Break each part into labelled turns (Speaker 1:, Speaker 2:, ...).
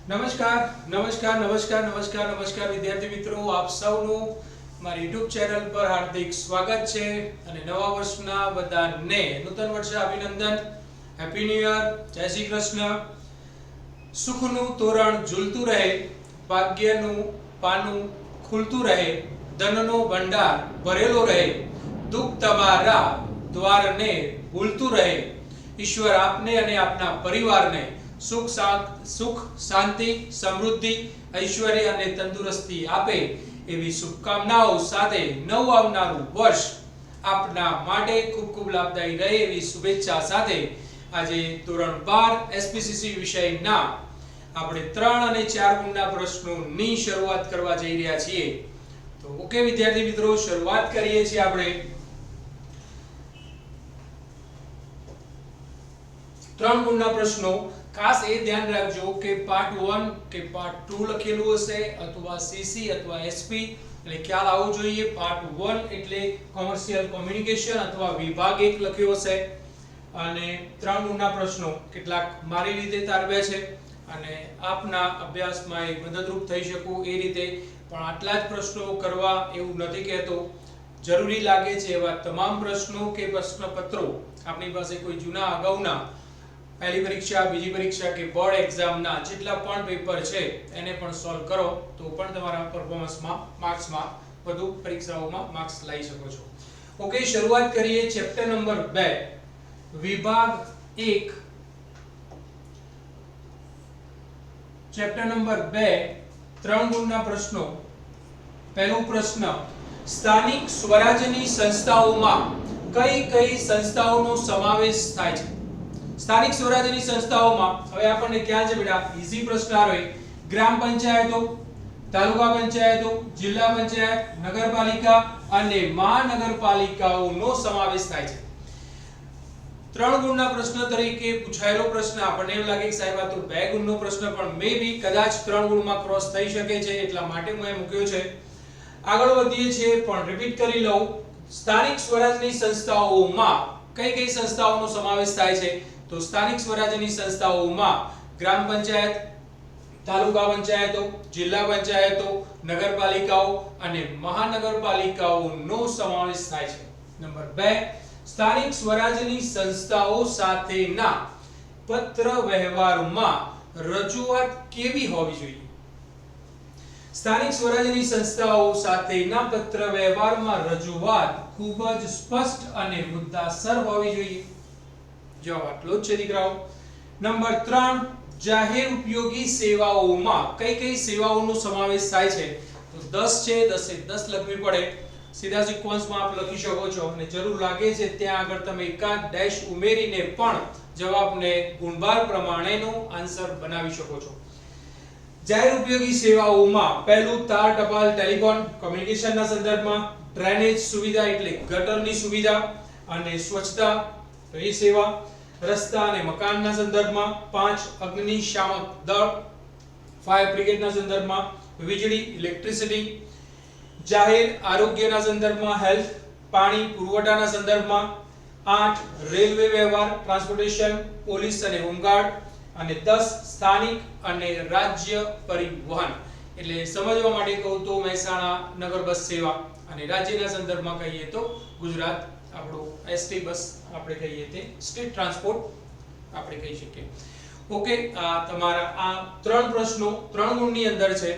Speaker 1: નમસ્કાર વિદ્યાર્થી મિત્રો, આપ સૌનું મારી YouTube ચેનલ પર હાર્દિક સ્વાગત છે અને નવા વર્ષના બધાને નૂતન વર્ષે અભિનંદન. Happy new year. જય શ્રી કૃષ્ણ. સુખનું તોરણ ઝૂલતું રહે, ભાગ્યનું પાનું ખુલતું રહે, ધનનો ભંડાર ભરેલો રહે, દુઃખ તમારા દ્વારને ભૂલતું રહે. ઈશ્વર આપને અને આપના પરિવારને સુખ શાંતિ સમૃદ્ધિ ઐશ્વર્ય અને તંદુરસ્તી આપે એવી શુભકામનાઓ સાથે નવું આવનારું વર્ષ આપના માટે ખૂબ ખૂબ લાભદાયી રહે એવી શુભેચ્છા સાથે આજે ધોરણ 12 એસપીસીસી વિષયના આપણે 3 અને 4 ગુણના પ્રશ્નોની શરૂઆત કરવા જઈ રહ્યા છીએ. તો ઓકે વિદ્યાર્થી મિત્રો, શરૂઆત કરીએ છીએ આપણે 3 ગુણના પ્રશ્નો. ખાસ એ ધ્યાન રાખજો કે પાર્ટ 1 કે પાર્ટ 2 લખેલું હશે અથવા સીસી અથવા એસપી, એટલે ખ્યાલ આવવો જોઈએ. પાર્ટ 1 એટલે કોમર્શિયલ કોમ્યુનિકેશન અથવા વિભાગ 1 લખ્યો હશે અને 3 ગુણના પ્રશ્નો કેટલાક મારી રીતે તારવ્યા છે અને આપના અભ્યાસમાં એ મદદરૂપ થઈ શકું એ રીતે, પણ આટલા જ પ્રશ્નો કરવા એવું નથી કહેતો. જરૂરી લાગે છે એવા તમામ પ્રશ્નો કે પ્રશ્નપત્રો આપણી પાસે કોઈ જૂના અગાઉના પહેલી પરીક્ષા, બીજી પરીક્ષા કે બોર્ડ એક્ઝામના જેટલા પણ પેપર છે એને પણ સોલ્વ કરો તો પણ તમારા પરફોર્મન્સમાં માર્ક્સમાં વધુ પરીક્ષાઓમાં માર્ક્સ લઈ શકો છો. ઓકે, શરૂઆત કરીએ ચેપ્ટર નંબર 2 વિભાગ 1. ચેપ્ટર નંબર 2 3 ગુણના પ્રશ્નો. પહેલો પ્રશ્ન, સ્થાનિક સ્વરાજ્યની સંસ્થાઓમાં કઈ કઈ સંસ્થાઓનો સમાવેશ થાય છે? સ્થાનિક સ્વરાજ્યની સંસ્થાઓમાં હવે આપણને ખ્યાલ છે બેટા, ઈઝી પ્રશ્ન આવે. ગ્રામ પંચાયતો, તાલુકા પંચાયતો, જિલ્લા પંચાયત, નગરપાલિકા અને મહાનગરપાલિકાઓનો સમાવેશ થાય છે. 3 ગુણના પ્રશ્ન તરીકે પૂછાયેલો પ્રશ્ન આપણને એમ લાગે કે સાહેબ આ તો 2 ગુણનો પ્રશ્ન, પણ મે બી કદાચ 3 ગુણમાં ક્રોસ થઈ શકે છે એટલા માટે હું એ મૂક્યો છે. આગળ વધીએ છીએ પણ રિપીટ કરી લઉં. સ્થાનિક સ્વરાજ્યની સંસ્થાઓમાં કઈ કઈ સંસ્થાઓનો સમાવેશ થાય છે? તો સ્થાનિક સ્વરાજ્યની સંસ્થાઓમાં ગ્રામ પંચાયત, તાલુકા પંચાયતો, જિલ્લા પંચાયતો, નગરપાલિકાઓ અને મહાનગરપાલિકાઓનો સમાવેશ થાય છે. નંબર 2, સ્થાનિક સ્વરાજ્યની સંસ્થાઓ સાથેના પત્ર વ્યવહારમાં રજૂઆત કેવી હોવી જોઈએ? સ્થાનિક સ્વરાજ્યની સંસ્થાઓ સાથેના પત્ર વ્યવહારમાં રજૂઆત ખૂબ જ સ્પષ્ટ અને મુદ્દાસર હોવી જોઈએ. જવાબ આટલો જ છે દીકરાઓ. નંબર 3, જાહેર ઉપયોગી સેવાઓમાં કઈ કઈ સેવાઓનો સમાવેશ થાય છે? તો 10 છે, 10 એ 10 લખવી પડે. સીધા સિક્વન્સમાં આપ લખી શકો છો અને જરૂર લાગે છે ત્યાં આગળ તમે એકાદ ડેશ ઉમેરીને પણ જવાબને ગુણભાર પ્રમાણેનો આન્સર બનાવી શકો છો. જાહેર ઉપયોગી સેવાઓમાં પહેલું તાર ટપાલ ટેલિફોન કોમ્યુનિકેશનના સંદર્ભમાં, ડ્રેનેજ સુવિધા એટલે ગટરની સુવિધા અને સ્વચ્છતા તો એ સેવા, રસ્તા અને મકાનના સંદર્ભમાં, 5 અગ્નિશામક દળ ફાયર બ્રિગેડના સંદર્ભમાં, વીજળી ઇલેક્ટ્રિસિટી, જાહેર આરોગ્યના સંદર્ભમાં હેલ્થ, પાણી પુરવઠાના સંદર્ભમાં, 8 રેલવે વ્યવહાર ટ્રાન્સપોર્ટેશન, પોલીસ અને હોમગાર્ડ અને 10 સ્થાનિક અને રાજ્ય પરિવહન. એટલે સમજવા માટે કહું તો મહેસાણા નગર બસ સેવા અને રાજ્યના સંદર્ભમાં કહીએ તો ગુજરાત આપણો એસટી બસ આપણે કહીએ તે સ્ટેટ ટ્રાન્સપોર્ટ આપણે કહી શકીએ. ઓકે, આ તમારા આ 3 પ્રશ્નો 3 ગુણની અંદર છે.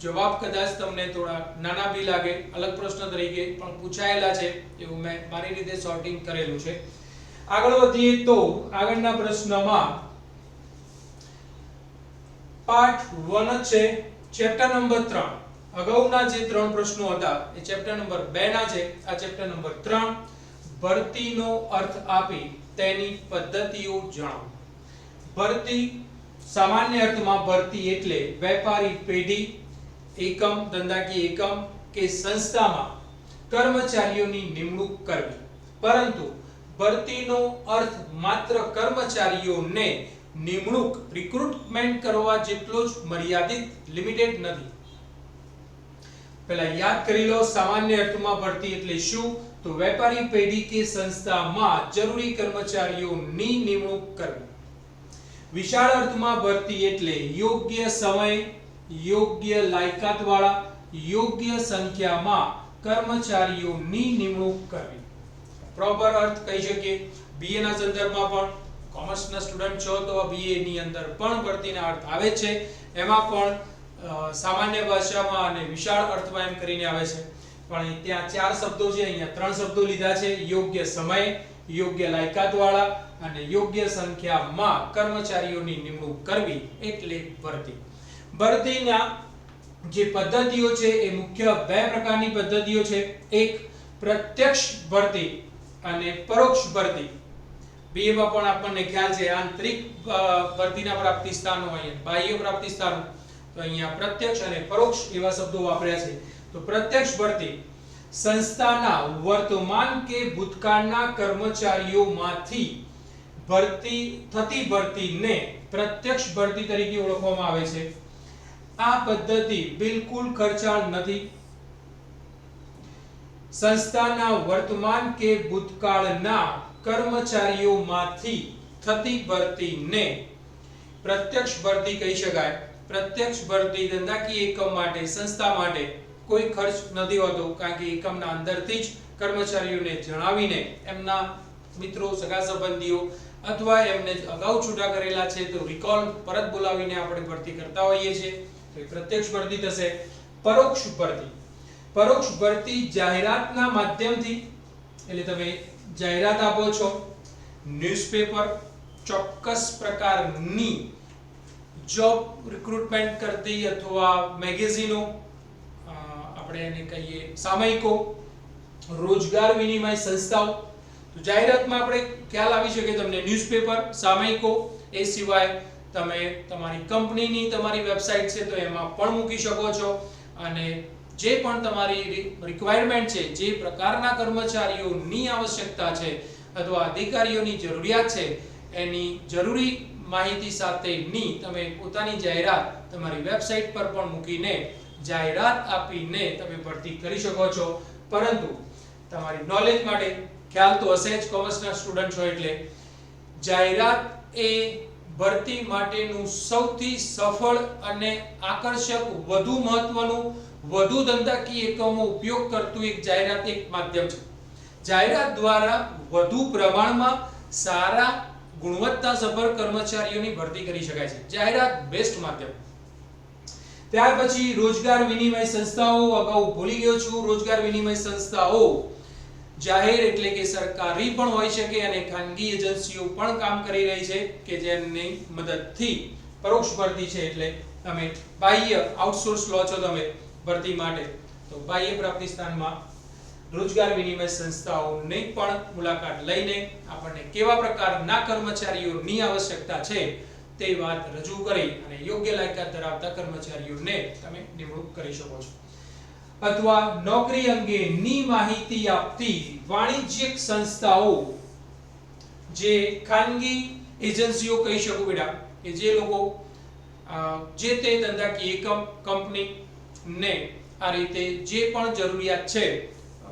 Speaker 1: જવાબ કદાચ તમને થોડા નાના બી લાગે, અલગ પ્રશ્ન તરીકે પણ પૂછાયેલા છે એવું મેં મારી રીતે સોર્ટિંગ કરેલું છે. આગળ વધીએ તો આગળના પ્રશ્નમાં પાર્ટ 1 છે, ચેપ્ટર નંબર 3. અગાઉના જે 3 પ્રશ્નો હતા એ ચેપ્ટર નંબર 2 ના છે. આ ચેપ્ટર નંબર 3, ભરતીનો અર્થ આપી તેની પદ્ધતિઓ જણાવો. ભરતી સામાન્ય અર્થમાં ભરતી એટલે વેપારી પેઢી, એકમ, ધંધાકીય એકમ કે સંસ્થામાં કર્મચારીઓની નિમણૂક કરવી. પરંતુ ભરતીનો અર્થ માત્ર કર્મચારીઓને નિમણૂક રિક્રુટમેન્ટ કરવા જેટલો જ મર્યાદિત લિમિટેડ નથી. પહેલા યાદ કરી લો, સામાન્ય અર્થમાં ભરતી એટલે શું? તો વેપારી પેઢી કે સંસ્થામાં જરૂરી કર્મચારીઓની નિમણૂક કરવી. વિશાળ અર્થમાં ભરતી એટલે યોગ્ય સમય, યોગ્ય લાયકાત વાળા, યોગ્ય સંખ્યામાં કર્મચારીઓની નિમણૂક કરવી. પ્રોપર અર્થ કહી શકીએ. બીએ ના સંદર્ભમાં પણ કોમર્સ ના સ્ટુડન્ટ છો તો બીએ ની અંદર પણ ભરતીના અર્થ આવે છે. એમાં પણ સામાન્ય ભાષામાં અને વિશાળ અર્થમાં એમ કરીને આવે છે. પણ ત્યાં ચાર શબ્દો છે, અહીંયા ત્રણ શબ્દો લીધા છે. યોગ્ય સમય, યોગ્ય લાયકાત વાળા અને યોગ્ય સંખ્યામાં કર્મચારીઓની નિમણૂક કરવી એટલે ભરતી. ભરતીના જે પદ્ધતિઓ છે એ મુખ્ય બે પ્રકારની પદ્ધતિઓ છે. એક પ્રત્યક્ષ ભરતી અને પરોક્ષ ભરતી. બીએ માં પણ આપણને ખ્યાલ છે આંતરિક ભરતીના પ્રાપ્તિ સ્થાનો હોય, બાહ્ય પ્રાપ્તિ સ્થાનો. તો અહીંયા પ્રત્યક્ષ અને પરોક્ષ એવા શબ્દો વાપર્યા છે. તો પ્રત્યક્ષ ભરતી સંસ્થાના વર્તમાન કે ભૂતકાળના કર્મચારીઓમાંથી થતી ભરતીને પ્રત્યક્ષ ભરતી તરીકે ઓળખવામાં આવે છે. આ પદ્ધતિ બિલકુલ ખર્ચાળ નથી. સંસ્થાના વર્તમાન કે ભૂતકાળના કર્મચારીઓમાંથી થતી ભરતીને પ્રત્યક્ષ ભરતી કહી શકાય. પ્રત્યક્ષ ભરતી ધંધાકીય એકમ માટે, સંસ્થા માટે કોઈ ખર્ચ નથી હોતો, કારણ કે એકમના અંદરથી જ કર્મચારીઓને જણાવીને એમના મિત્રો, સગા સંબંધીઓ અથવા એમને અગાઉ છૂટા કરેલા છે તો રિકોલ પરત બોલાવીને આપણે ભરતી કરતા હોઈએ છીએ. તો એ પ્રત્યક્ષ ભરતી થશે. પરોક્ષ ભરતી. પરોક્ષ ભરતી જાહેરાતના માધ્યમથી, એટલે તમે જાહેરાત આપો છો, ન્યૂઝપેપર, ચોક્કસ પ્રકારની જોબ રિક્રુટમેન્ટ કરતી અથવા મેગેઝિનો, આપણે એને કહીએ સામયિકો, રોજગાર વિનિમય સંસ્થાઓ. તો જાહેરાતમાં આપણે ખ્યાલ આવી શકે તમને ન્યૂઝપેપર, સામયિકો. એ સિવાય તમે તમારી કંપનીની તમારી વેબસાઈટ છે તો એમાં પણ મૂકી શકો છો. અને જે પણ તમારી રિક્વાયરમેન્ટ છે, જે પ્રકારના કર્મચારીઓની આવશ્યકતા છે અથવા અધિકારીઓની જરૂરિયાત છે, એની જરૂરી માહિતી સાથેની તમે પોતાની જાહેરાત તમારી વેબસાઈટ પર પણ મૂકીને જાહેરાત આપીને તમે ભરતી કરી શકો છો. પરંતુ તમારી નોલેજ માટે ખ્યાલ તો હશે જ, કોમર્સના સ્ટુડન્ટ છો એટલે જાહેરાત એ ભરતી માટેનું સૌથી સફળ અને આકર્ષક, વધુ મહત્વનું, વધુ ધંધાકીય એકમો ઉપયોગ કરતું એક જાહેરાત એક માધ્યમ છે. જાહેરાત દ્વારા વધુ પ્રમાણમાં સારા ગુણવત્તાસભર કર્મચારીઓની ભરતી કરી શકાય છે. જાહેરાત બેસ્ટ માધ્યમ. ત્યાર પછી રોજગાર વિનિમય સંસ્થાઓ. અગાઉ ભૂલી ગયો છું, રોજગાર વિનિમય સંસ્થાઓ જાહેર એટલે કે સરકારી પણ હોઈ શકે અને ખાનગી એજન્સીઓ પણ કામ કરી રહી છે કે જેની મદદથી પરોક્ષ ભરતી છે. એટલે તમે બાહ્ય આઉટસોર્સ લો છો તમે ભરતી માટે, તો બાહ્ય પ્રાપ્તિ સ્થાનમાં રોજગાર વિનિમય સંસ્થાઓની પણ મુલાકાત લઈને આપણને કેવા પ્રકારના કર્મચારીઓની આવશ્યકતા છે તે વાત રજૂ કરી અને યોગ્ય લાયકાત ધરાવતા કર્મચારીઓને તમે નિમણૂક કરી શકો છો. અથવા નોકરી અંગેની માહિતી આપતી વાણિજ્યિક સંસ્થાઓ, જે ખાનગી એજન્સીઓ કહી શકું બેટા, કે જે લોકો જે તે ધંધાકીય એકમ, કંપનીને આ રીતે જે પણ જરૂરિયાત છે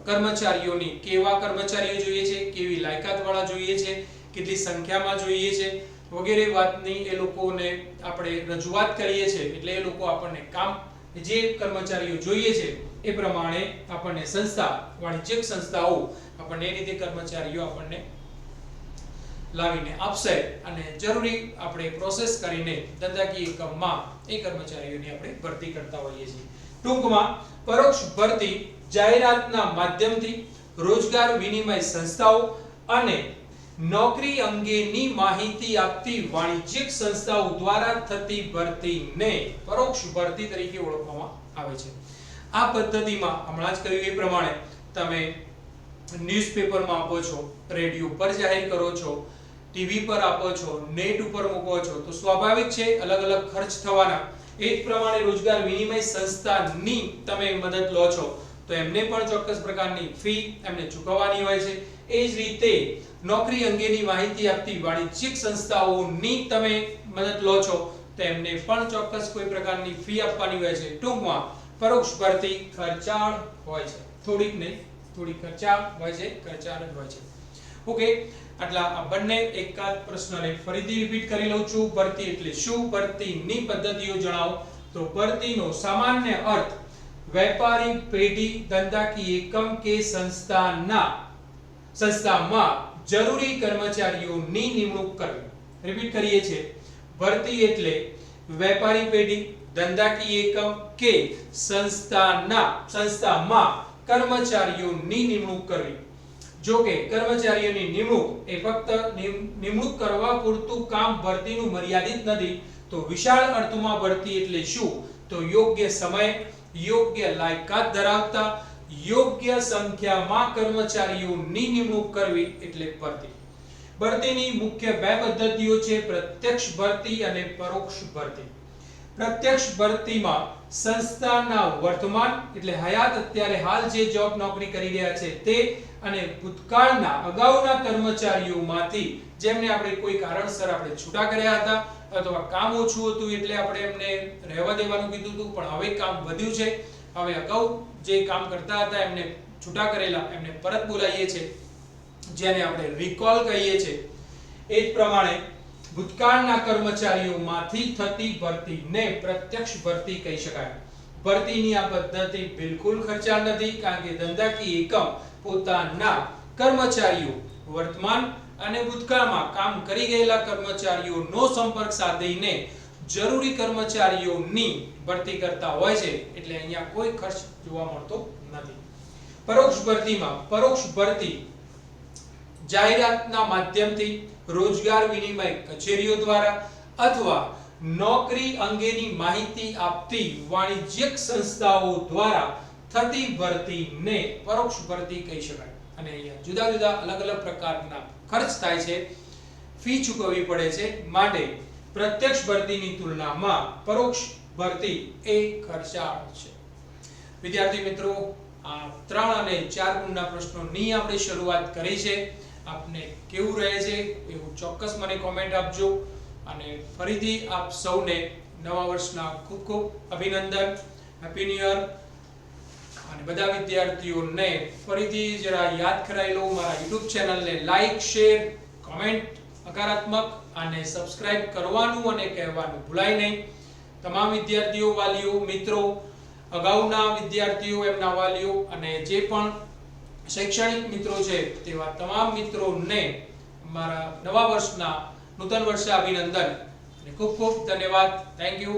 Speaker 1: કર્મચારીઓની, કેવા કર્મચારીઓ જોઈએ છે, કેવી લાયકાત વાળા જોઈએ છે, કેટલી સંખ્યામાં જોઈએ છે વગેરે વાતની એ લોકોને આપણે રજૂઆત કરીએ છીએ. એટલે એ લોકો આપણને કામ, જે કર્મચારીઓ જોઈએ છે એ પ્રમાણે આપણને સંસ્થા, વાણિજ્યિક સંસ્થાઓ આપણને એ રીતે કર્મચારીઓ આપણને લાવીને આપશે અને જરૂરી આપણે પ્રોસેસ કરીને ધંધાકીય એકમમાં એ કર્મચારીઓની આપણે ભરતી કરતા હોઈએ છીએ. ટૂંકમાં પરોક્ષ ભરતી જાહેરાતના માધ્યમથી, રોજગાર વિનિમય સંસ્થાઓ અને નોકરી અંગેની માહિતી આપતી વાણિજ્યિક સંસ્થાઓ દ્વારા થતી ભરતીને પરોક્ષ ભરતી તરીકે ઓળખવામાં આવે છે. આ પદ્ધતિમાં હમણાં જ કહ્યું એ પ્રમાણે તમે ન્યૂઝપેપરમાં આપો છો, રેડિયો પર જાહેર કરો છો, ટીવી પર આપો છો, નેટ ઉપર મૂકો છો, તો સ્વાભાવિક છે અલગ અલગ ખર્ચ થવાના. એ જ પ્રમાણે રોજગાર વિનિમય સંસ્થાની તમે મદદ લો છો તો એમને પણ ચોક્કસ પ્રકારની ફી એમને ચૂકવવાની હોય છે. એ જ રીતે નોકરી અંગેની માહિતી આપતી વાણિજ્યિક સંસ્થાઓની તમે મદદ લો છો તો એમને પણ ચોક્કસ કોઈ પ્રકારની ફી આપવાની હોય છે. ટૂંકમાં પરોક્ષ ભરતી ખર્ચાળ હોય છે, થોડીક નહીં, થોડી ખર્ચાળ હોય છે, ખર્ચાળ જ હોય છે. ઓકે, આટલા આ બંને એકાદ પ્રશ્નને ફરીથી રિપીટ કરી લઉં છું. ભરતી એટલે શું? ભરતીની પદ્ધતિઓ જણાવો. તો ભરતીનો સામાન્ય અર્થ વેપારી પેઢી ધંધાકીય એકમ કે સંસ્થામાં જરૂરી કર્મચારીઓની નિમણૂક કરવી. રિપીટ કરીએ છીએ. ભરતી એટલે વેપારી પેઢી ધંધાકીય એકમ કે સંસ્થામાં કર્મચારીઓની નિમણૂક કરવી. જો કે કર્મચારીઓની નિમણૂક એ ફક્ત નિમણૂક કરવા પૂરતું કામ ભરતીનું મર્યાદિત નથી. તો વિશાળ અર્થમાં ભરતી એટલે શું? તો યોગ્ય સમય, યોગ્ય લાયકાત ધરાવતા યોગ્ય સંખ્યામાં કર્મચારીઓની નિમણૂક કરવી એટલે ભરતી. ભરતીની મુખ્ય બે પદ્ધતિઓ છે, પ્રત્યક્ષ ભરતી અને પરોક્ષ ભરતી. પ્રત્યક્ષ ભરતીમાં સંસ્થાના વર્તમાન એટલે હયાત અત્યારે હાલ જે જોબ નોકરી કરી રહ્યા છે તે અને ભૂતકાળના અગાઉના કર્મચારીઓમાંથી જેમને આપણે કોઈ કારણસર આપણે છૂટા કર્યા હતા અથવા કામ ઓછું હતું એટલે આપણે એમને રહેવા દેવાનું કીધું હતું, પણ હવે કામ વધ્યું છે, હવે અગાઉ જે કામ કરતા હતા એમને છૂટા કરેલા એમને પરત બોલાવીએ છીએ, જેને આપણે રિકોલ કહીએ છીએ. એ જ પ્રમાણે ભૂતકાળના કર્મચારીઓમાંથી થતી ભરતીને પ્રત્યક્ષ ભરતી કહી શકાય. ભરતીની આ પદ્ધતિ બિલકુલ ખર્ચાળ નથી, કારણ કે ધંધાકીય એકમ પોતાના કર્મચારીઓ વર્તમાન અને ભૂતકાળમાં કામ કરી ગયેલા કર્મચારીઓનો સંપર્ક સાધીને જરૂરી કર્મચારીઓની ભરતી કરતા હોય છે, એટલે અહીંયા કોઈ ખર્ચ જોવા મળતો નથી. પરોક્ષ ભરતીમાં પરોક્ષ ભરતી જાહેરાતના માધ્યમથી, રોજગાર વિનિમય કચેરીઓ દ્વારા અથવા નોકરી અંગેની માહિતી આપતી વાણિજ્યિક સંસ્થાઓ દ્વારા થતી ભરતીને પરોક્ષ ભરતી કહી શકાય. અને અહીંયા જુદા જુદા અલગ અલગ પ્રકારના ખર્ચ થાય છે, ફી ચૂકવવી પડે છે, માટે પ્રત્યક્ષ ભરતીની તુલનામાં પરોક્ષ ભરતી એ ખર્ચાળ છે. વિદ્યાર્થી મિત્રો, આ 3 અને 4 ગુણના પ્રશ્નોની આપણે શરૂઆત કરી છે. આપને કેવું રહે છે એવું ચોક્કસ મને કોમેન્ટ આપજો. અને ફરીથી આપ સૌને નવા વર્ષના ખૂબ ખૂબ અભિનંદન, હેપી ન્યુ યર. અને બધા વિદ્યાર્થીઓને ફરીથી જરા યાદ કરાવી લઉં, મારા YouTube ચેનલને લાઈક, શેર, કમેન્ટ હકારાત્મક અને સબસ્ક્રાઇબ કરવાનું અને કહેવાનું ભૂલાય નહીં. તમામ વિદ્યાર્થીઓ, વાલીઓ, મિત્રો, અગાઉના વિદ્યાર્થીઓ, એમના વાલીઓ અને જે પણ શૈક્ષણિક મિત્રો છે તેવા તમામ મિત્રોને મારા નવા વર્ષના નૂતન વર્ષના અભિનંદન અને ખૂબ ખૂબ ધન્યવાદ. Thank you.